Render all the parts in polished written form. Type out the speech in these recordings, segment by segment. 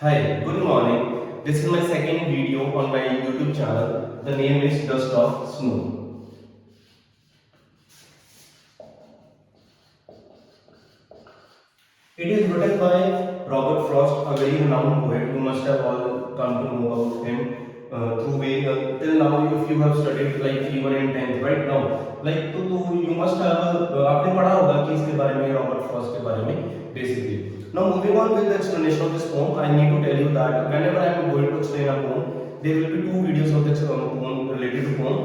Hi, good morning. This is my second video on my YouTube channel. The name is Dust of Snow. It is written by Robert Frost, a very renowned poet. You must have all come to know about him through way till now. If you have studied like even in 10th, right now, like तो you must have आपने पढ़ा होगा कि इसके बारे में Robert Frost के बारे में basically. Now moving on with the explanation of this poem, I need to tell you that whenever I am going to explain a poem, there will be two videos of this poem related to poem.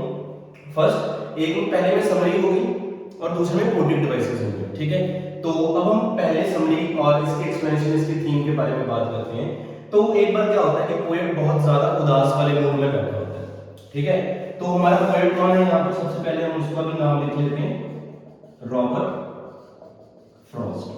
First, एक में पहले में summary होगी और दूसरे में poetic devices होंगे, ठीक है। तो अब हम पहले समरी और इसके एक्सप्लेनेशन, इसकी थीम के बारे में बात करते हैं। तो एक बार क्या होता है कि पोएट बहुत ज्यादा उदास वाले मूड में बैठा होता है, ठीक है। तो हमारा पोएट कौन है यहाँ पर, सबसे पहले हम उसका भी नाम लिख लेते हैं, रॉबर्ट फ्रॉस्ट,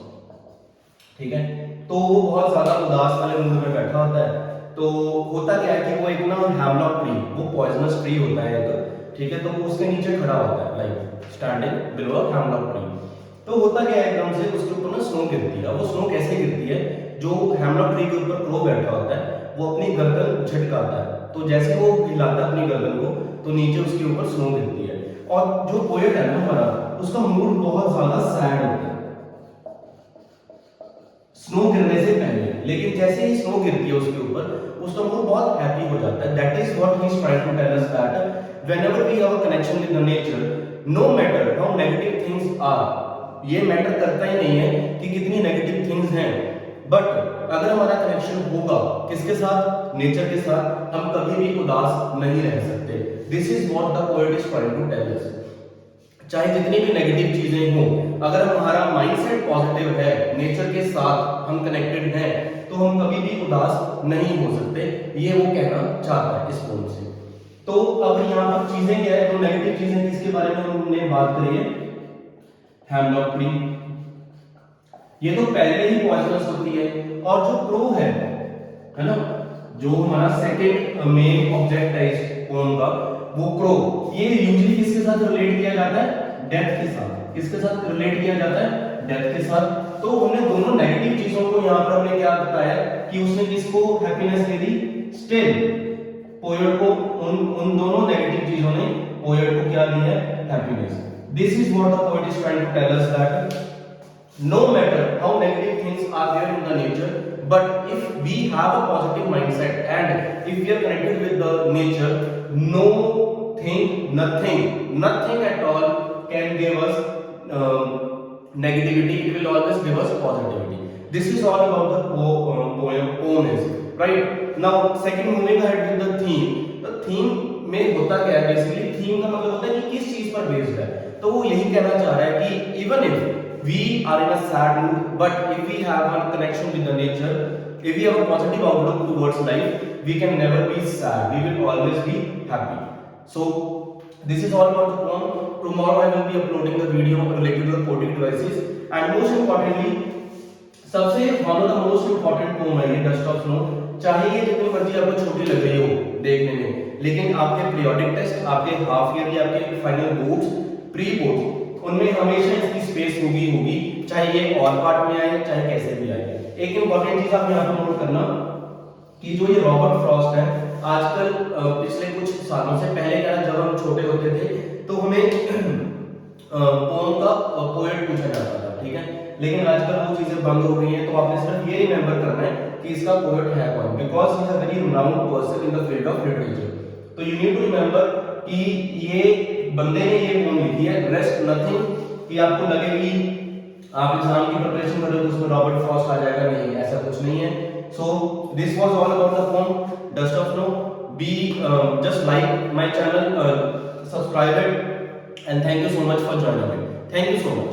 ठीक है। तो वो बहुत ज्यादा उदास वाले मूड में बैठा होता है। तो होता क्या है कि वो एक ना हैमलॉक ट्री, वो पॉइजनस ट्री होता है एक, ठीक है। तो वो उसके नीचे खड़ा होता है, like standing below hemlock tree. तो होता क्या है, एकदम से उसके ऊपर ना स्नो गिरती है। वो स्नो कैसे गिरती है, जो हैमलॉक ट्री के ऊपर क्रो बैठा होता है वो अपनी गर्दन झटकाता है। तो जैसे वो हिलाता है अपनी गर्दन को, तो नीचे उसके ऊपर स्नो गिरती है। और जो पोएट है ना हमारा, उसका मूड बहुत ज्यादा सैड होता है स्नो गिरने से पहले, लेकिन जैसे ही स्नो गिरती है उसके ऊपर, उसका मूड बहुत हैप्पी हो जाता है। That is what he is trying to tell us, that whenever we have a connection with the nature, no matter how negative things are, ये मैटर करता ही नहीं है कि कितनी नेगेटिव थिंग्स हैं, बट अगर हमारा कनेक्शन होगा किसके साथ, नेचर के साथ, हम कभी भी उदास नहीं रह सकते। This is what the poet is trying to tell us. चाहे जितनी भी नेगेटिव चीजें हों, अगर हमारा माइंडसेट पॉजिटिव है, नेचर के साथ हम कनेक्टेड हैं, तो हम कभी भी उदास नहीं हो सकते। ये वो कहना चाहता है इस पोम से। तो अब यहाँ पर चीजें क्या है, तो नेगेटिव चीजें किसके बारे में हमने बात करी है, हैमलॉक ट्री, ये तो पहले ही पॉइजनस होती है। और जो क्रो है ना, जो हमारा सेकंड मेन ऑब्जेक्ट है इस पोम का, वो क्रो, ये यूजुअली किसके साथ रिलेट किया जाता है, डेथ के साथ। किसके साथ रिलेट किया जाता है, डेथ के साथ। तो हमने दोनों नेगेटिव चीजों को यहाँ पर हमने क्या बताया कि उसने किसको हैप्पीनेस दे दी, स्टिल पोएट को, उन दोनों नेगेटिव चीजों ने पोएट को क्या दी है, happiness. This is what the poet is trying to tell us, that no matter how negative things are there in the nature, but if we have a positive mindset and if we are connected with the nature, nothing at all can give us negativity. It will always give us positivity. This is all about the poem is right. Now second, moving ahead with the theme. The theme में होता क्या है, basically theme का मतलब होता है कि किस चीज पर बेस्ड है। तो वो यही कहना चाह रहा है कि even if we are in a sad mood, but if we have a connection with the nature, if we have a positive outlook towards life, we can never be sad, we will always be happy. So this is all about the poem. Tomorrow I will be uploading the video related to the poetic devices, and most importantly, सबसे one of the most important poem है ये dust of snow. चाहे ये जितनी मर्जी आपको छोटी लग रही हो देखने में, लेकिन आपके पीरियोडिक टेस्ट, आपके हाफ ईयरली, आपके फाइनल बोर्ड्स, प्री बोर्ड्स, उनमें हमेशा इसकी स्पेस होगी, चाहे ये ऑल पार्ट में आए चाहे कैसे भी आए। एक इंपॉर्टेंट चीज आप यहाँ पर नोट करना कि जो ये रॉबर्ट फ्रॉस्ट है, आजकल पिछले कुछ सालों से, पहले क्या, जब हम छोटे होते थे तो हमें पोम का पोएट पूछा जाता था, ठीक है। लेकिन आजकल वो चीजें बंद हो गई हैं। तो आपने सिर्फ ये रिमेंबर करना है कि इसका पोएट है कौन, because he is a very renowned person in the field of literature. तो यू नीड टू रिमेंबर कि ये बंदे ने ये पोम लिखी है, रेस्ट नथिंग, कि आपको लगे कि आप एग्जाम की प्रिपरेशन कर रहे हो तो उसमें रॉबर्ट फ्रॉस्ट आ जाएगा, नहीं, ऐसा कुछ नहीं है। So this was all about the pome dust of snow. Be just like my channel, subscribe it, and thank you so much for joining me. Thank you so much.